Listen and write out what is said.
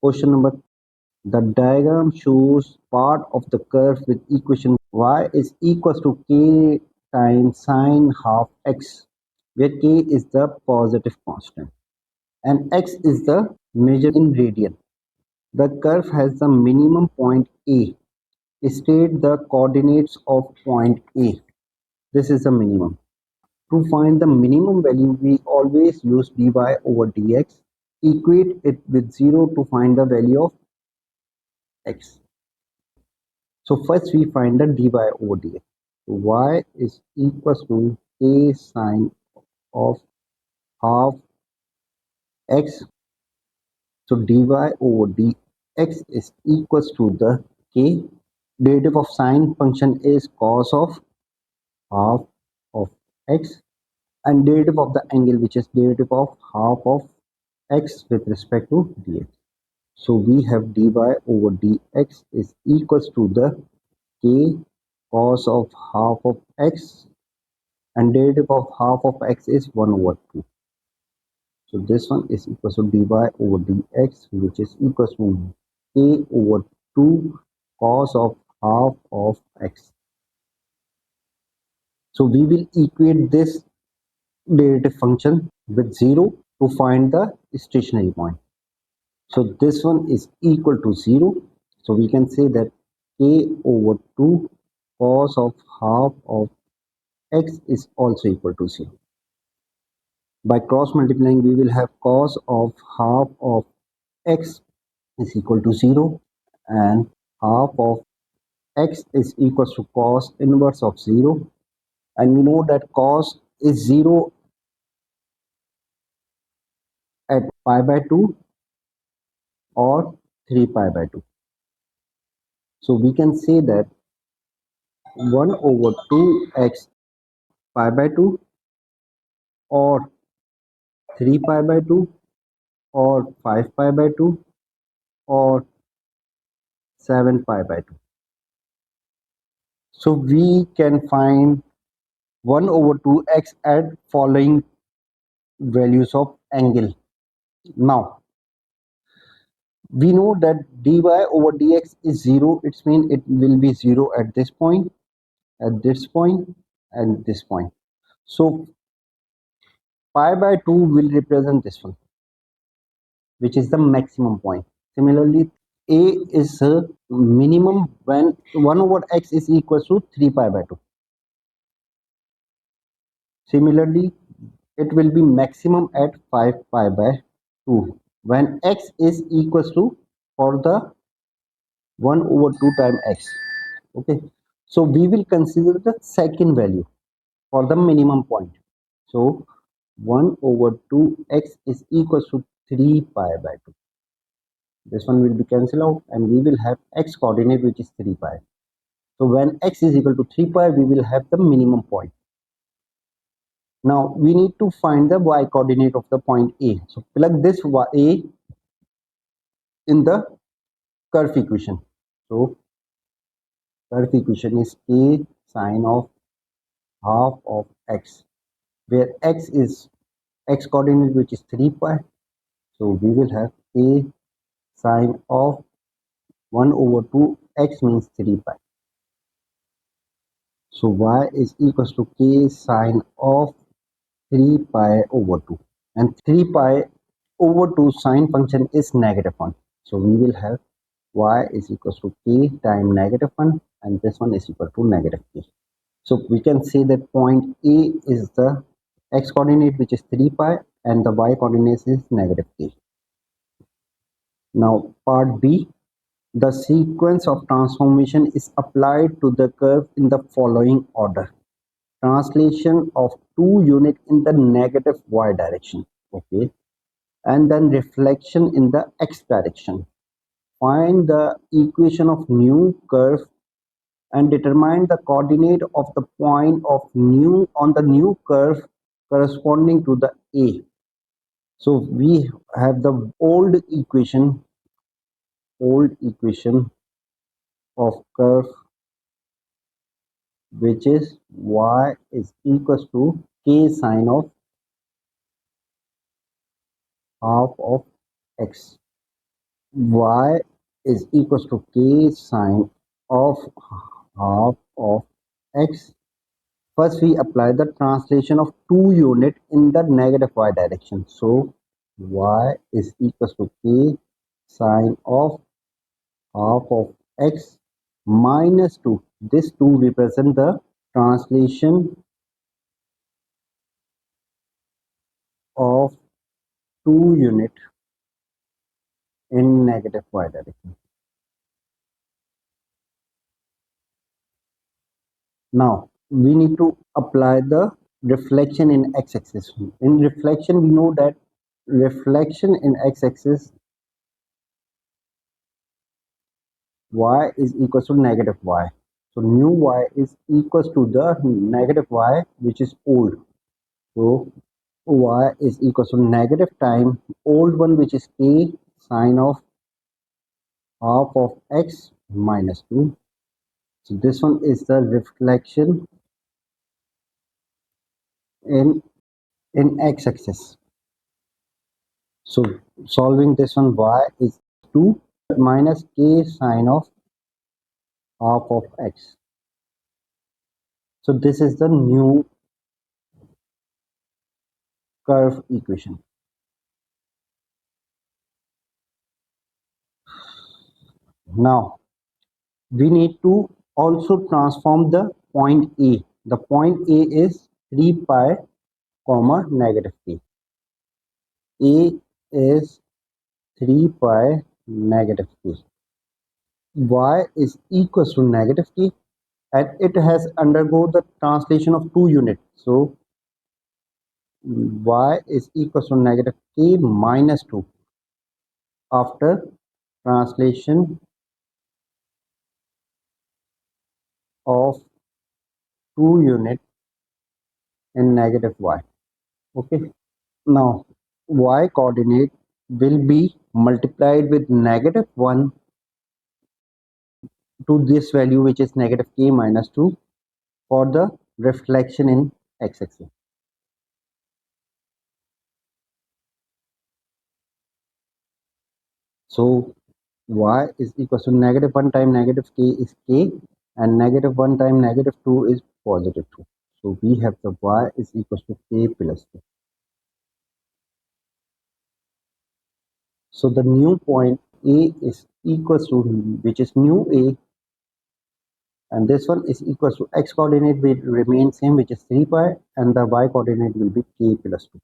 Question number. The diagram shows part of the curve with equation y is equals to k times sine half x, where k is the positive constant and x is the measure in radian. The curve has the minimum point A. State the coordinates of point A. This is the minimum. To find the minimum value, we always use dy over dx. Equate it with 0 to find the value of x. So first we find the dy over dx. So y is equals to k sine of half x. So dy over dx is equals to the k. Derivative of sine function is cos of half of x, and derivative of the angle, which is derivative of half of x with respect to dx. So we have dy over dx is equals to the k cos of half of x, and derivative of half of x is 1 over 2. So this one is equals to dy over dx, which is equals to k over 2 cos of half of x. So we will equate this derivative function with 0 to find the stationary point. So this one is equal to 0. So we can say that k over 2 cos of half of x is also equal to 0. By cross multiplying, we will have cos of half of x is equal to 0, and half of x is equal to cos inverse of 0. And we know that cos is 0 at pi by 2 or 3 pi by 2. So we can say that 1 over 2x pi by 2 or 3 pi by 2 or 5 pi by 2 or 7 pi by 2. So we can find 1 over 2x at following values of angle. Now we know that dy over dx is 0. It means it will be 0 at this point, at this point, and this point. So pi by 2 will represent this one, which is the maximum point. Similarly, a is a minimum when 1 over x is equal to 3 pi by 2. Similarly, it will be maximum at 5 pi by 2 when x is equal to for the 1 over 2 times x. Okay, so we will consider the second value for the minimum point. So 1 over 2x is equal to 3 pi by 2. This one will be cancelled out, and we will have x coordinate, which is 3 pi. So when x is equal to 3 pi, we will have the minimum point. Now we need to find the y coordinate of the point A. So plug this A in the curve equation. So curve equation is k sine of half of x, where x is x coordinate, which is 3 pi. So we will have k sine of 1 over 2 x means 3 pi. So y is equals to k sine of 3 pi over 2, and 3 pi over 2 sine function is -1. So we will have y is equals to k times -1, and this one is equal to -k. So we can say that point A is the x coordinate, which is 3 pi, and the y coordinate is -k. Now part B, the sequence of transformation is applied to the curve in the following order. Translation of 2 unit in the negative y direction, okay, and then reflection in the x direction. Find the equation of new curve and determine the coordinate of the point of new on the new curve corresponding to the A. So we have the old equation of curve, which is y is equals to k sine of half of x. y is equals to k sine of half of x. First, we apply the translation of 2 unit in the negative y direction. So, y is equals to k sine of half of x minus 2. This 2 represent the translation of 2 unit in negative y direction. Now, we need to apply the reflection in x-axis. In reflection, we know that reflection in x-axis y is equals to negative y. So new y is equals to the negative y which is old. So y is equals to negative time old one which is k sine of half of x minus 2. So this one is the reflection in x-axis. So solving this one, y is 2 minus k sine of half of x. So this is the new curve equation. Now we need to also transform the point A. The point A is 3 pi comma negative k. A is 3 pi negative k. Y is equals to negative k and it has undergo the translation of 2 units. So y is equals to negative k minus 2 after translation of 2 units in negative y. Okay. Now y coordinate will be multiplied with negative 1 to this value which is negative k minus 2 for the reflection in x-axis. So y is equals to negative 1 time negative k is k and negative 1 time negative 2 is positive 2. So we have the y is equals to k plus 2. So the new point A is equals to which is new A and this one is equals to x coordinate will remain same which is 3 pi and the y coordinate will be k plus 2.